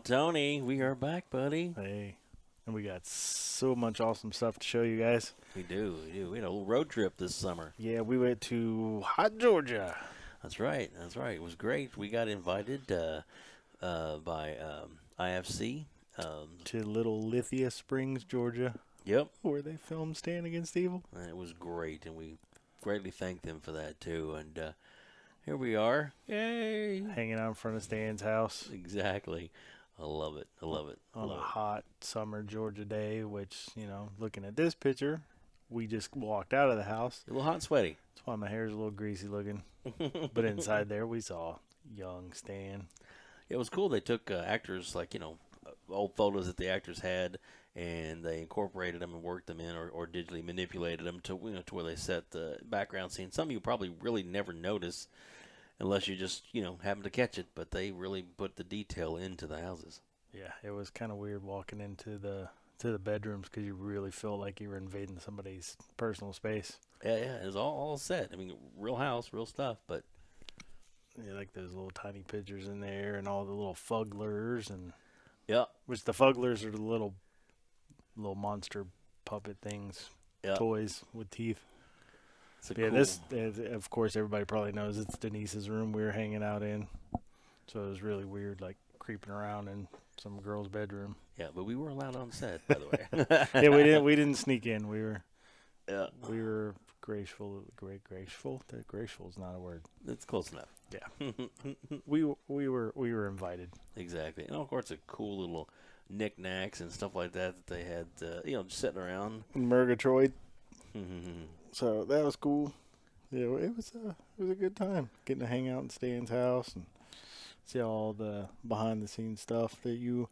Tony, we are back, buddy. Hey, and we got so much awesome stuff to show you guys. We do. We had a little road trip this summer. Yeah, we went to hot Georgia. That's right. It was great. We got invited by IFC. To Little Lithia Springs, Georgia. Yep. Where they filmed Stand Against Evil. And it was great, and we greatly thank them for that, too. And here we are. Yay! Hanging out in front of Stan's house. Exactly. I love it. On a hot summer Georgia day, which, looking at this picture, we just walked out of the house. A little hot and sweaty. That's why my hair's a little greasy looking. But inside there, we saw young Stan. It was cool. They took actors, old photos that the actors had, and they incorporated them and worked them in or digitally manipulated them to to where they set the background scene. Some of you probably really never notice unless you just, happen to catch it, but they really put the detail into the houses. Yeah, it was kind of weird walking into the bedrooms because you really felt like you were invading somebody's personal space. Yeah, it was all set. I mean, real house, real stuff, but yeah, like those little tiny pictures in there and all the little fugglers and yeah, which the fugglers are the little monster puppet things, toys with teeth. Yeah, cool. This, of course, everybody probably knows it's Denise's room we were hanging out in. So it was really weird, like creeping around in some girl's bedroom. Yeah, but we were allowed on set, by the way. Yeah, we didn't sneak in. We were graceful. That graceful is not a word. It's close enough. Yeah, we were invited. Exactly, and of course, a cool little knickknacks and stuff like that they had, just sitting around. Murgatroyd. So that was cool. Yeah, it was a good time getting to hang out in Stan's house and see all the behind the scenes stuff that you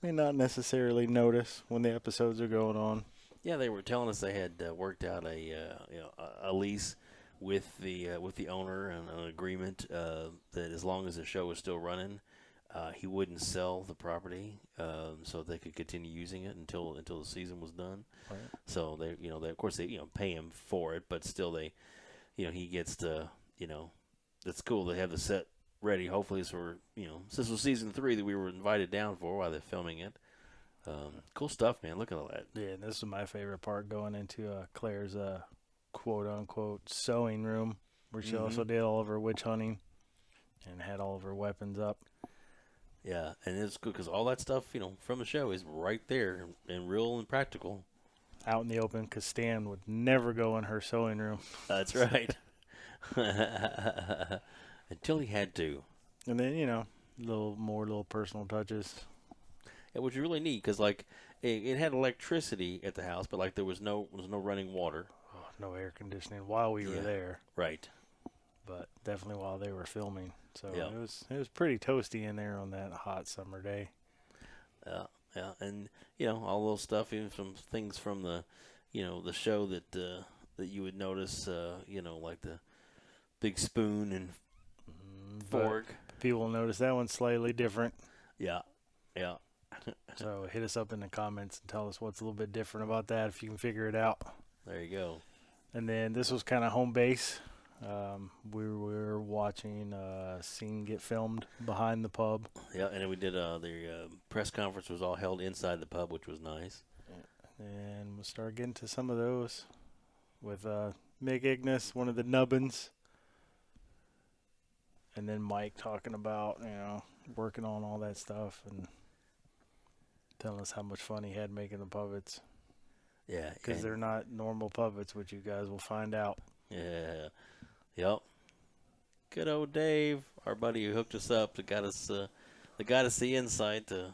may not necessarily notice when the episodes are going on. Yeah, they were telling us they had worked out a lease with the owner and an agreement that as long as the show was still running, he wouldn't sell the property so they could continue using it until the season was done. Right. So they of course they pay him for it, but still they he gets to that's cool. They have the set ready. Hopefully, this was season 3 that we were invited down for while they're filming it. Cool stuff, man. Look at all that. Yeah, this is my favorite part, going into Claire's quote-unquote sewing room, where she also did all of her witch hunting and had all of her weapons up. Yeah, and it's good because all that stuff, from the show is right there and real and practical. Out in the open, because Stan would never go in her sewing room. That's right. Until he had to. And then, little personal touches. It was really neat because, it had electricity at the house, but, there was no running water. Oh, no air conditioning while we were there. Right. But definitely while they were filming. So yeah. it was pretty toasty in there on that hot summer day. Yeah, and all those stuff, even from things from the, the show that you would notice, like the big spoon and fork. People notice that one's slightly different. Yeah. So hit us up in the comments and tell us what's a little bit different about that if you can figure it out. There you go. And then this was kind of home base. We were watching a scene get filmed behind the pub. Yeah, and then we did the press conference was all held inside the pub, which was nice. And we'll start getting to some of those with Mick Ignis, one of the nubbins. And then Mike talking about, working on all that stuff and telling us how much fun he had making the puppets. Yeah. Because they're not normal puppets, which you guys will find out. Yeah. Yep. Good old Dave, our buddy who hooked us up, that got us the insight to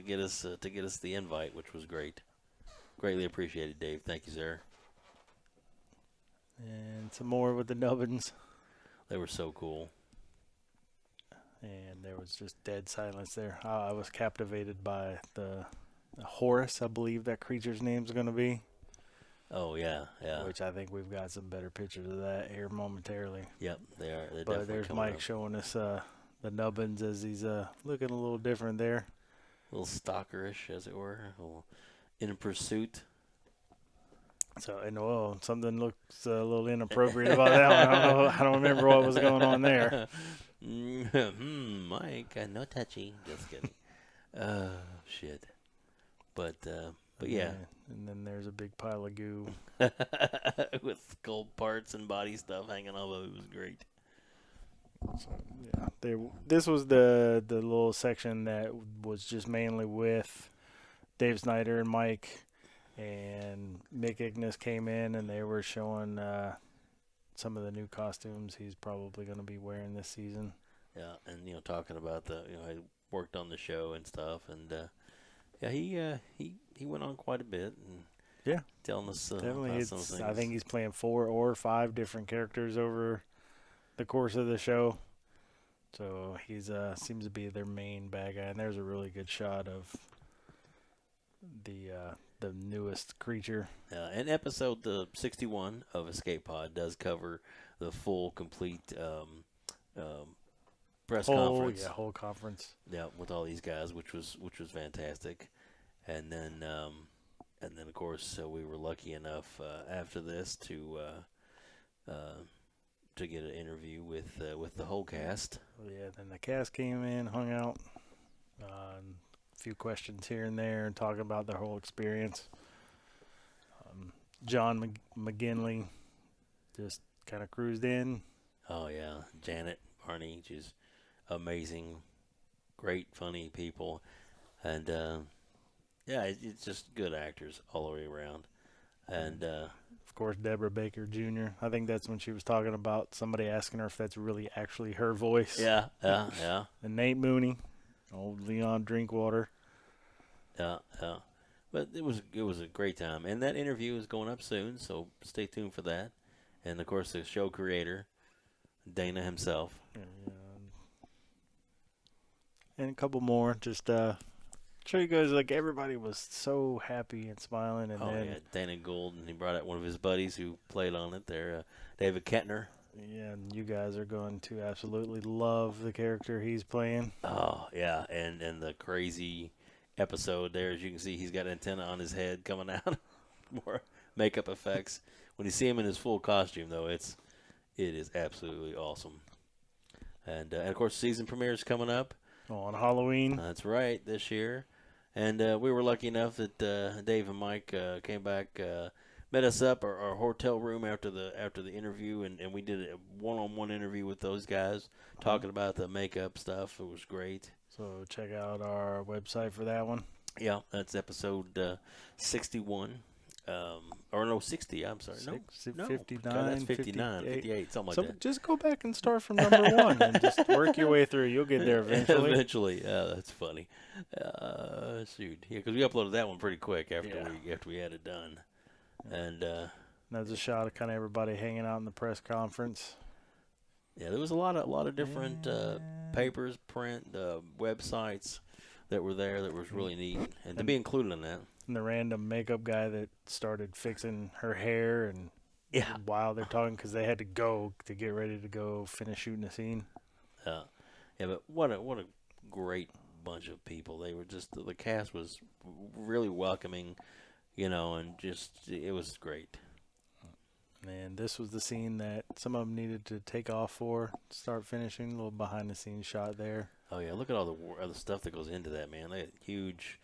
get us the invite, which was great. Greatly appreciated, Dave. Thank you, sir. And some more with the nubbins. They were so cool. And there was just dead silence there. I was captivated by the Horus, I believe that creature's name's going to be. Oh, yeah. Which I think we've got some better pictures of that here momentarily. Yep, they are. But there's Mike showing us the nubbins as he's looking a little different there. A little stalkerish, as it were. A little in pursuit. So, and something looks a little inappropriate about that one. I don't remember what was going on there. Mike, no touchy. Just kidding. Shit. But yeah. And then there's a big pile of goo. With gold parts and body stuff hanging off of it. It was great. So, yeah, this was the little section that was just mainly with Dave Snyder and Mike, and McGinley came in and they were showing some of the new costumes he's probably going to be wearing this season. Yeah, and talking about I worked on the show and stuff, and he went on quite a bit and telling us definitely. about some things. I think he's playing 4 or 5 different characters over the course of the show. So he's seems to be their main bad guy, and there's a really good shot of the newest creature. And episode 61 of Escape Pod does cover the full, complete press conference. Yeah, whole conference. Yeah, with all these guys, which was fantastic. And then of course we were lucky enough after this to get an interview with the whole cast. Yeah, then the cast came in, hung out, a few questions here and there, and talking about their whole experience. John McGinley just kind of cruised in. Oh yeah, Janet, Varney, just amazing, great, funny people, and it's just good actors all the way around, and. Of course, Deborah Baker Jr. I think that's when she was talking about somebody asking her if that's really actually her voice. Yeah. And Nate Mooney, old Leon Drinkwater. Yeah. But it was a great time, and that interview is going up soon, so stay tuned for that. And of course, the show creator, Dana himself, and a couple more. Just show you guys, like, everybody was so happy and smiling. And then Dana Gould, and he brought out one of his buddies who played on it there, David Koechner. Yeah, and you guys are going to absolutely love the character he's playing. Oh yeah, and the crazy episode there, as you can see, he's got an antenna on his head coming out. More makeup effects. When you see him in his full costume, though, it is absolutely awesome. And of course, season premiere is coming up on Halloween. That's right, this year. And we were lucky enough that Dave and Mike came back, met us up our hotel room after the interview, and we did a one-on-one interview with those guys, talking about the makeup stuff. It was great. So check out our website for that one. Yeah, that's episode 61. Or no, 60, I'm sorry. No, 59, God, that's 59, 58, something like that. Just go back and start from number 1 and just work your way through. You'll get there eventually. Eventually, that's funny. Shoot, yeah, because we uploaded that one pretty quick after we had it done. And there's a shot of kind of everybody hanging out in the press conference. Yeah, there was a lot of different papers, print, websites that were there that was really neat, and to be included in that. And the random makeup guy that started fixing her hair, and while they're talking, because they had to go to get ready to go finish shooting the scene. Yeah, but what a great bunch of people. They were just, the cast was really welcoming, and just, it was great. And this was the scene that some of them needed to take off for, start finishing. A little behind-the-scenes shot there. Oh, yeah, look at all the other stuff that goes into that, man. They had huge,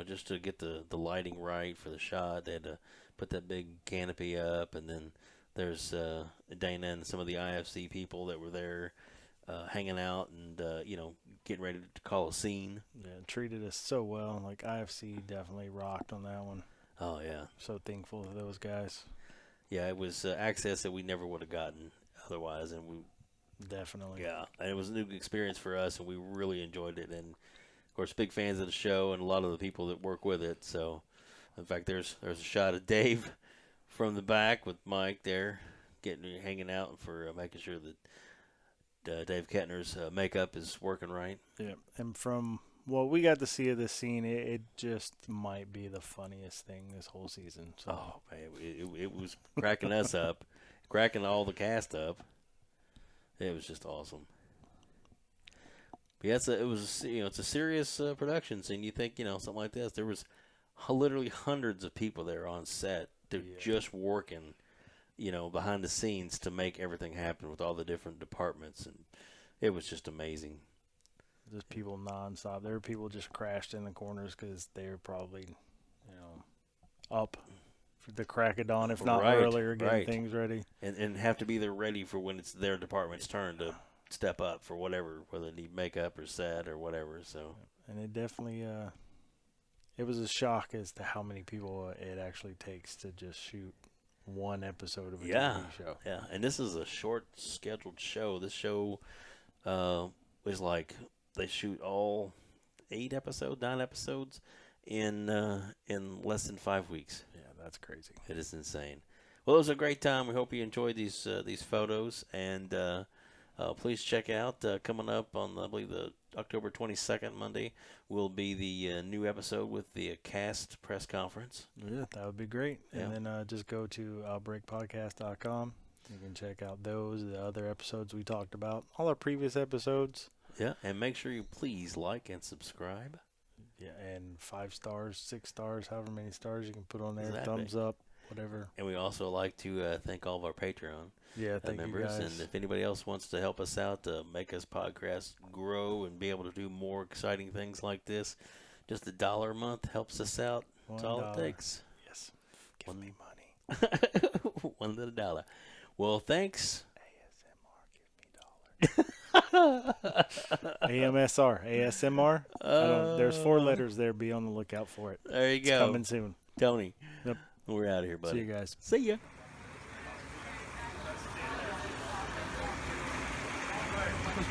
just to get the lighting right for the shot, they had to put that big canopy up, and then there's Dana and some of the IFC people that were there hanging out and, getting ready to call a scene. Yeah, treated us so well. Like, IFC definitely rocked on that one. Oh, yeah. So thankful to those guys. Yeah, it was access that we never would have gotten otherwise, and we definitely. Yeah, and it was a new experience for us, and we really enjoyed it. And of course, big fans of the show and a lot of the people that work with it. So, in fact, there's a shot of Dave from the back with Mike there, hanging out for making sure that Dave Koechner's makeup is working right. Yeah, and from what we got to see of this scene, it just might be the funniest thing this whole season. So. Oh man, it was cracking us up, cracking all the cast up. It was just awesome. But yeah, it's a serious production scene. You think something like this? There was literally hundreds of people there on set. They're just working, behind the scenes to make everything happen with all the different departments, and it was just amazing. Just people nonstop. There were people just crashed in the corners because they were probably, up for the crack of dawn, if not earlier, getting things ready. And have to be there ready for when it's their department's turn to step up for whatever, whether they need makeup or set or whatever. So. And it definitely, it was a shock as to how many people it actually takes to just shoot one episode of a TV show. Yeah, and this is a short scheduled show. This show was like they shoot all 9 episodes in less than 5 weeks. Yeah, that's crazy. It is insane. Well, it was a great time. We hope you enjoyed these photos, and please check out coming up on I believe the October 22nd Monday will be the new episode with the cast press conference. Yeah, that would be great. Yeah. And then just go to outbreakpodcast.com. You can check out the other episodes we talked about, all our previous episodes. Yeah, and make sure you please like and subscribe. Yeah, and 5 stars, 6 stars, however many stars you can put on there, Exactly. thumbs up, whatever. And we also like to thank all of our Patreon members. You guys. And if anybody else wants to help us out to make us podcast grow and be able to do more exciting things like this, just $1 a month helps us out. That's all it takes. Yes. Give me money. $1. Well, thanks. ASMR, give me $1. AMSR. There's 4 letters there. Be on the lookout for it. There you It's go. coming soon. Tony. Yep. We're out of here, buddy. See you guys. See ya.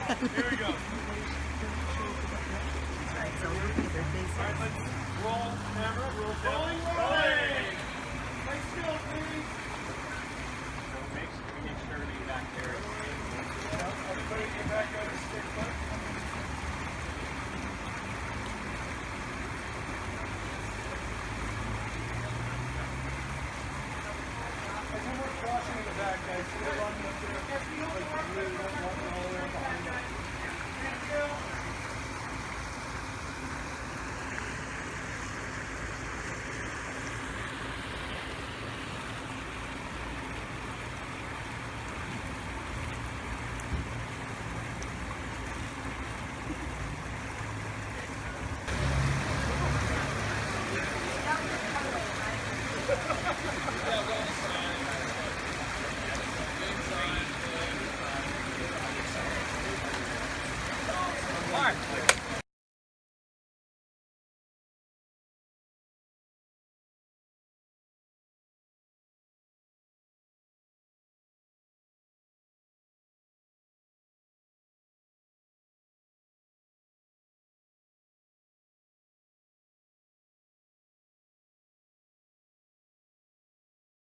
Here we go. All right, let's roll camera. Rolling. Stay still, please. So make sure to be back there. Everybody get back on the stick foot. There's no more crossing in the back, guys. So we're running up there. Like, we really don't want all the way behind that.